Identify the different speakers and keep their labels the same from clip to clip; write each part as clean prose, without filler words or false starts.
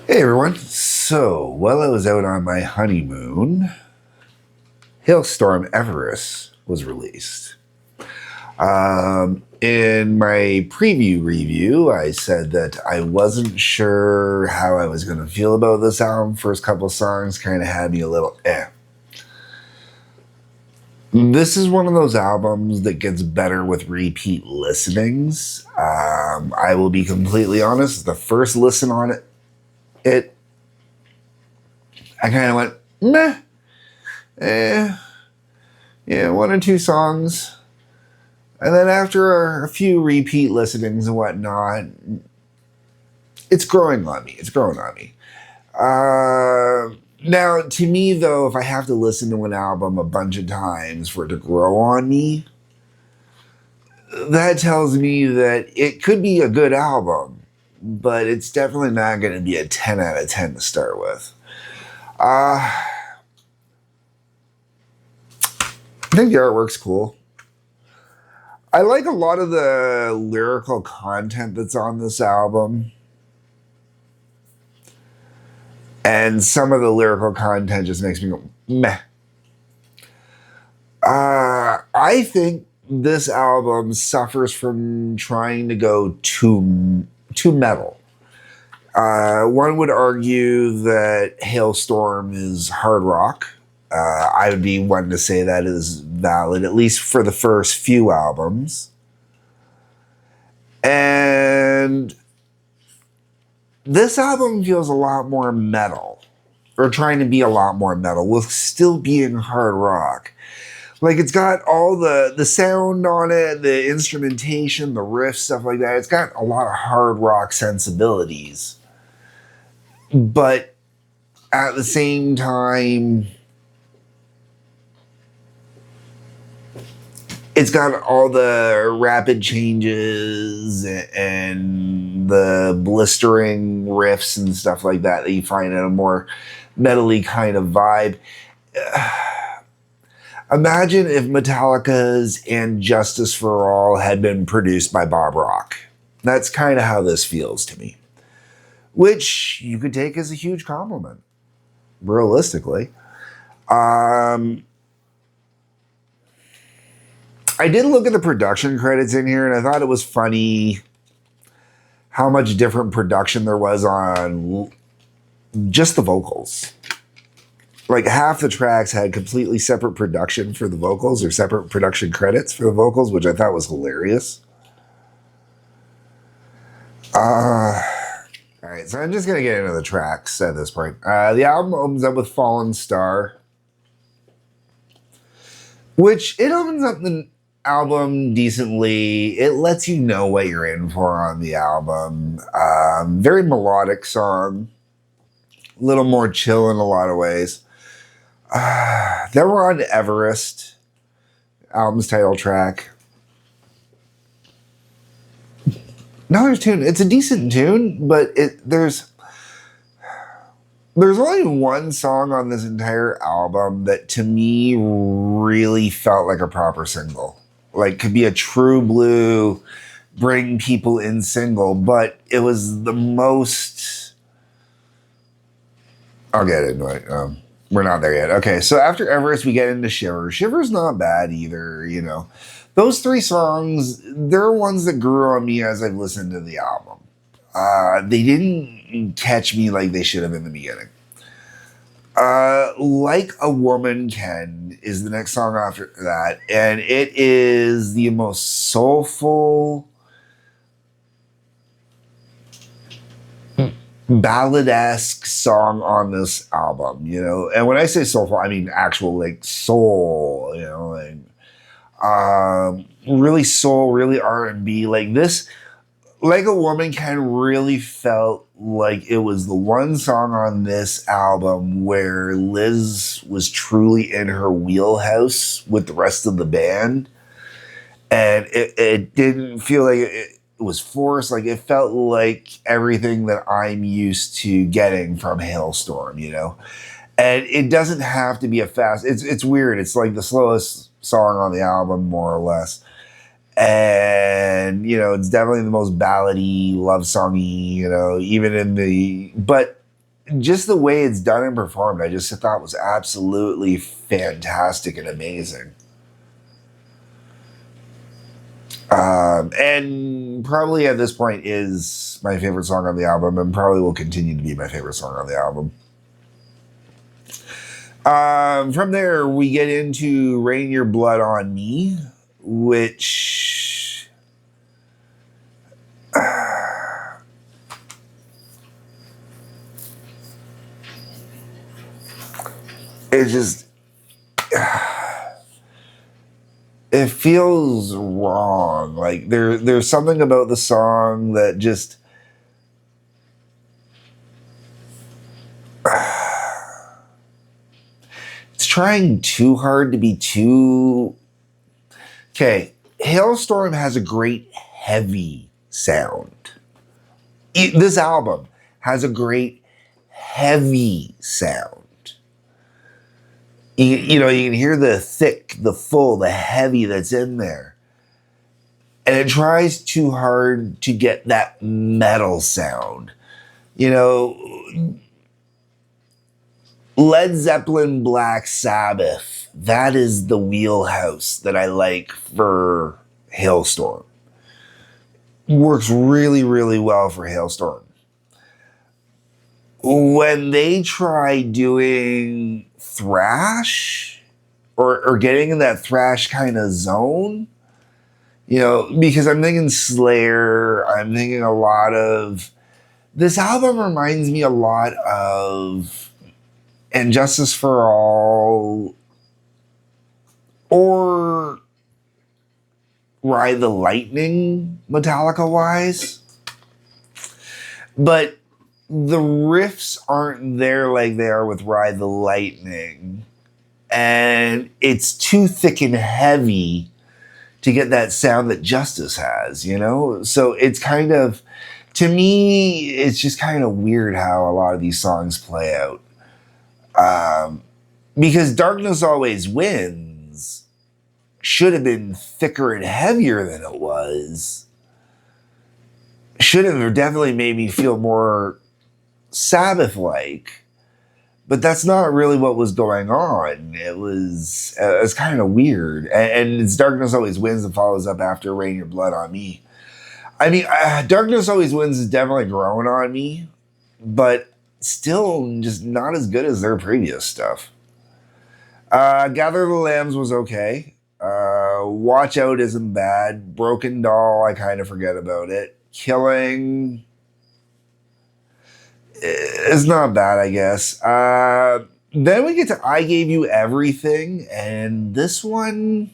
Speaker 1: Hey everyone. So, while I was out on my honeymoon, Halestorm Everest was released. In my preview review, I said that I wasn't sure how I was going to feel about this album. First couple songs kind of had me a little eh. This is one of those albums that gets better with repeat listenings. I will be completely honest, the first listen on it I kind of went, meh, eh, yeah, one or two songs. And then after a few repeat listenings and whatnot, it's growing on me. It's growing on me. Now, to me, though, if I have to listen to an album a bunch of times for it to grow on me, that tells me that it could be a good album, but it's definitely not going to be a 10 out of 10 to start with. I think the artwork's cool. I like a lot of the lyrical content that's on this album. And some of the lyrical content just makes me go, meh. I think this album suffers from trying to go too metal. One would argue that Halestorm is hard rock. I would be one to say that is valid, at least for the first few albums. And this album feels a lot more metal, or trying to be a lot more metal, while still being hard rock. Like, it's got all the sound on it, the instrumentation, the riffs, stuff like that. It's got a lot of hard rock sensibilities. But at the same time, it's got all the rapid changes and the blistering riffs and stuff like that you find in a more metally kind of vibe. Imagine if Metallica's And Justice for All had been produced by Bob Rock. That's kind of how this feels to me. Which you could take as a huge compliment, realistically. I did look at the production credits in here, and I thought it was funny how much different production there was on just the vocals. Like, half the tracks had completely separate production for the vocals, or separate production credits for the vocals, which I thought was hilarious. All right, so I'm just going to get into the tracks at this point. The album opens up with Fallen Star, which it opens up the album decently. It lets you know what you're in for on the album. Very melodic song, a little more chill in a lot of ways. Then we're on to Everest, album's title track. Another tune. It's a decent tune, but there's only one song on this entire album that to me really felt like a proper single. Like, could be a true blue, bring people in single, but it was the most... I'll get into it. We're not there yet. Okay, so after Everest, we get into Shiver. Shiver's not bad either, you know. Those three songs, they're ones that grew on me as I've listened to the album. They didn't catch me like they should have in the beginning. Like a Woman Can is the next song after that, and it is the most soulful, ballad-esque song on this album, you know. And when I say soulful, I mean actual, like, soul, you know, like, really soul, really R&B. Like, this, Like a Woman Can, really felt like it was the one song on this album where Liz was truly in her wheelhouse with the rest of the band. And it didn't feel like it was forced. Like, it felt like everything that I'm used to getting from Halestorm, you know? And it doesn't have to be a fast... It's weird. It's like the slowest song on the album, more or less. And, you know, it's definitely the most ballady, love songy, you know, even in the... But just the way it's done and performed, I just thought was absolutely fantastic and amazing. And probably at this point is my favorite song on the album, and probably will continue to be my favorite song on the album. From there, we get into Rain Your Blood on Me, which it just it feels wrong. Like there's something about the song that just it's trying too hard to be too okay. Halestorm has a great heavy sound. This album has a great heavy sound. You know, you can hear the thick, the full, the heavy that's in there. And it tries too hard to get that metal sound. You know, Led Zeppelin, Black Sabbath, that is the wheelhouse that I like for Halestorm. Works really, really well for Halestorm. When they try doing thrash or getting in that thrash kind of zone, you know, because I'm thinking Slayer, I'm thinking a lot of this album reminds me a lot of And Justice for All or Ride the Lightning, Metallica wise. But the riffs aren't there like they are with Ride the Lightning. And it's too thick and heavy to get that sound that Justice has, you know? So it's kind of, to me, it's just kind of weird how a lot of these songs play out. Because Darkness Always Wins should have been thicker and heavier than it was. Should have definitely made me feel more Sabbath-like. But that's not really what was going on. It was kind of weird. And it's Darkness Always Wins and follows up after Rain Your Blood on Me. I mean, Darkness Always Wins is definitely grown on me, but still just not as good as their previous stuff. Gather the Lambs was okay. Watch Out isn't bad. Broken Doll, I kind of forget about it. Killing is not bad, I guess. Then we get to I Gave You Everything, and this one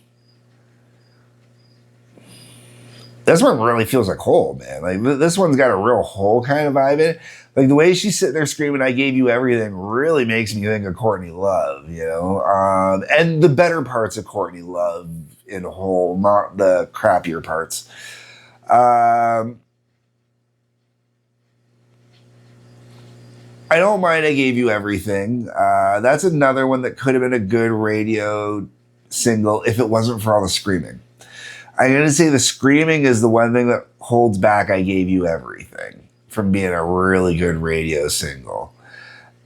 Speaker 1: really feels like Hole, man. Like this one's got a real Hole kind of vibe in it. Like the way she's sitting there screaming, "I gave you everything," really makes me think of Courtney Love, you know. And the better parts of Courtney Love in Hole, not the crappier parts. I don't mind I Gave You Everything. That's another one that could have been a good radio single if it wasn't for all the screaming. I'm going to say the screaming is the one thing that holds back I Gave You Everything from being a really good radio single.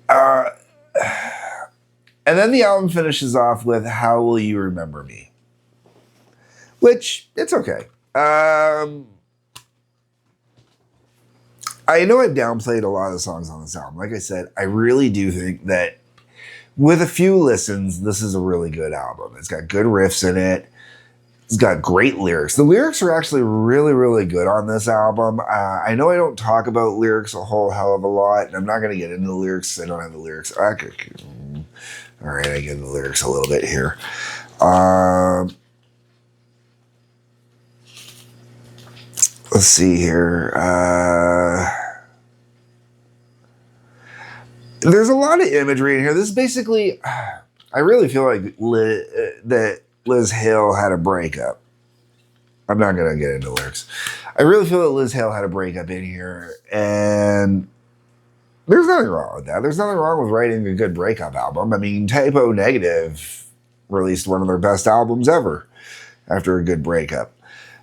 Speaker 1: And then the album finishes off with How Will You Remember Me? Which, it's okay. I know I've downplayed a lot of the songs on this album. Like I said, I really do think that with a few listens, this is a really good album. It's got good riffs in it. It's got great lyrics. The lyrics are actually really, really good on this album. I know I don't talk about lyrics a whole hell of a lot, and I'm not going to get into the lyrics. I don't have the lyrics. All right, I get into the lyrics a little bit here. Let's see here. There's a lot of imagery in here. This is basically, I really feel like that Liz Hale had a breakup. I'm not going to get into lyrics. I really feel that Liz Hale had a breakup in here, and there's nothing wrong with that. There's nothing wrong with writing a good breakup album. I mean, Typo Negative released one of their best albums ever after a good breakup.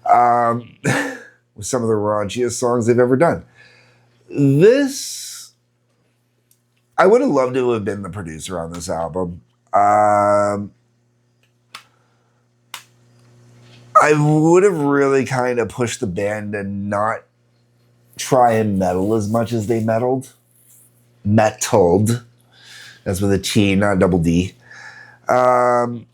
Speaker 1: With some of the raunchiest songs they've ever done. This I would have loved to have been the producer on this album. Um, I would have really kind of pushed the band to not try and meddle as much as they meddled. Meddled. That's with a T, not a double D. Um,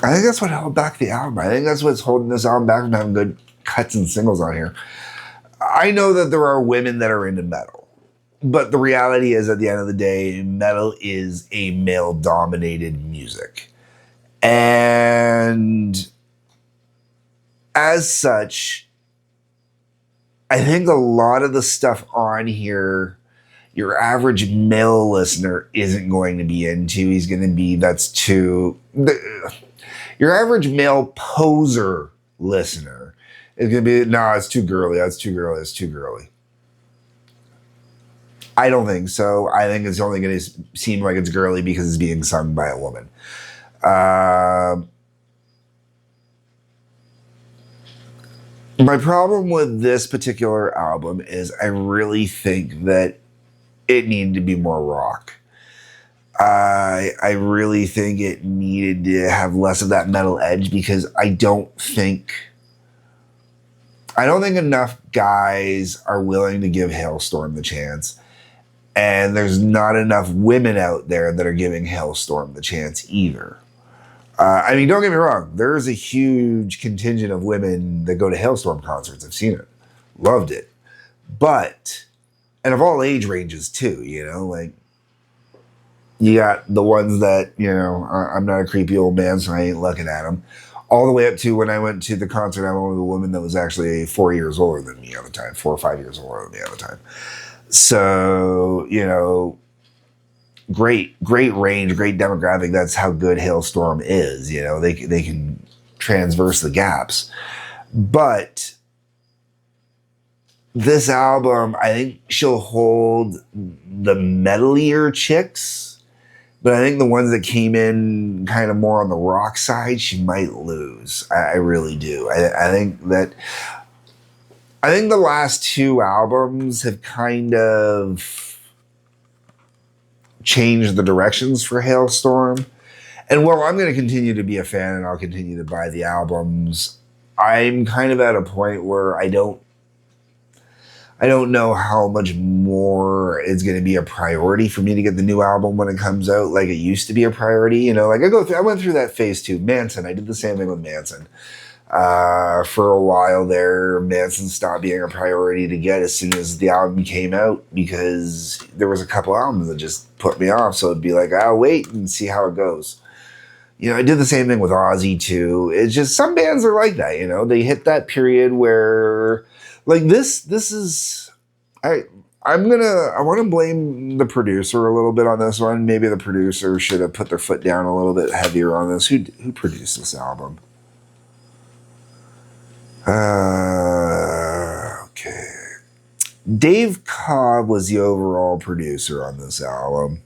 Speaker 1: I think that's what held back the album. I think that's what's holding this album back from having good cuts and singles on here. I know that there are women that are into metal, but the reality is, at the end of the day, metal is a male dominated music. And as such, I think a lot of the stuff on here, your average male listener isn't going to be into. He's going to be, that's too, your average male poser listener is going to be, nah, it's too girly, that's too girly, it's too girly. I don't think so. I think it's only going to seem like it's girly because it's being sung by a woman. My problem with this particular album is I really think that it needed to be more rock. I really think it needed to have less of that metal edge because I don't think enough guys are willing to give Halestorm the chance. And there's not enough women out there that are giving Halestorm the chance either. I mean, don't get me wrong. There is a huge contingent of women that go to Halestorm concerts. I've seen it. Loved it. But, and of all age ranges too, you know, like, you got the ones that, you know, I'm not a creepy old man, so I ain't looking at them. All the way up to when I went to the concert, I went with a woman that was actually 4 years older than me at the time, 4 or 5 years older than me at the time. So, you know, great range, great demographic. That's how good Halestorm is. You know, they can transverse the gaps. But this album, I think she'll hold the metalier chicks. But I think the ones that came in kind of more on the rock side, she might lose. I really do. I think the last two albums have kind of changed the directions for Halestorm. And while I'm going to continue to be a fan and I'll continue to buy the albums, I'm kind of at a point where I don't know how much more is going to be a priority for me to get the new album when it comes out, like it used to be a priority. You know, like I went through that phase too. Manson, I did the same thing with Manson. For a while there, Manson stopped being a priority to get as soon as the album came out because there was a couple albums that just put me off. So it'd be like, I'll wait and see how it goes. You know, I did the same thing with Ozzy too. It's just some bands are like that, you know, they hit that period where like this is, I want to blame the producer a little bit on this one. Maybe the producer should have put their foot down a little bit heavier on this. Who produced this album? Okay. Dave Cobb was the overall producer on this album.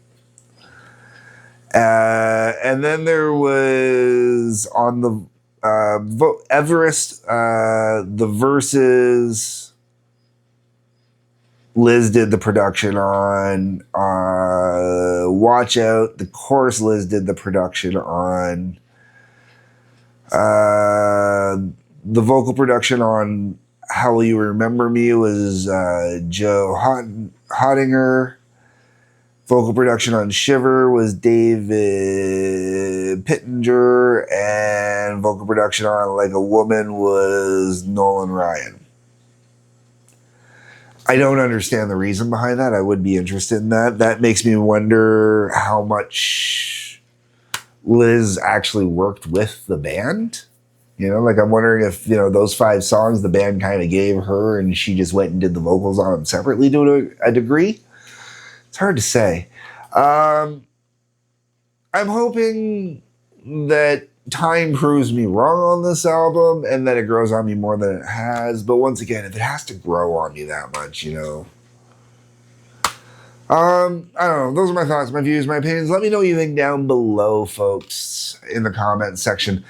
Speaker 1: And then there was on the Everest, the verses, Liz did the production on. Watch Out, the chorus, Liz did the production on. The vocal production on How Will You Remember Me was Joe Hottinger. Vocal production on Shiver was David Pittenger, and vocal production on Like a Woman was Nolan Ryan. I don't understand the reason behind that. I would be interested in that. That makes me wonder how much Liz actually worked with the band. You know, like I'm wondering if, you know, those 5 songs the band kind of gave her and she just went and did the vocals on them separately to a degree. It's hard to say. I'm hoping that time proves me wrong on this album and that it grows on me more than it has. But once again, if it has to grow on me that much, you know. I don't know. Those are my thoughts, my views, my opinions. Let me know what you think down below, folks, in the comment section.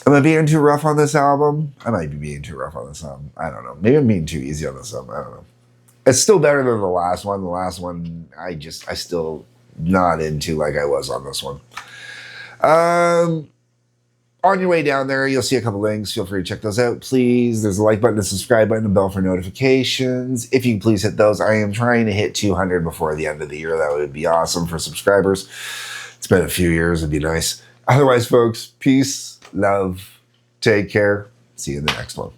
Speaker 1: Am I being too rough on this album? I might be being too rough on this album. I don't know. Maybe I'm being too easy on this album. I don't know. It's still better than the last one. The last one, I still not into like I was on this one. On your way down there, you'll see a couple links. Feel free to check those out, please. There's a like button, a subscribe button, a bell for notifications. If you can please hit those. I am trying to hit 200 before the end of the year. That would be awesome for subscribers. It's been a few years. It'd be nice. Otherwise, folks, peace, love, take care. See you in the next one.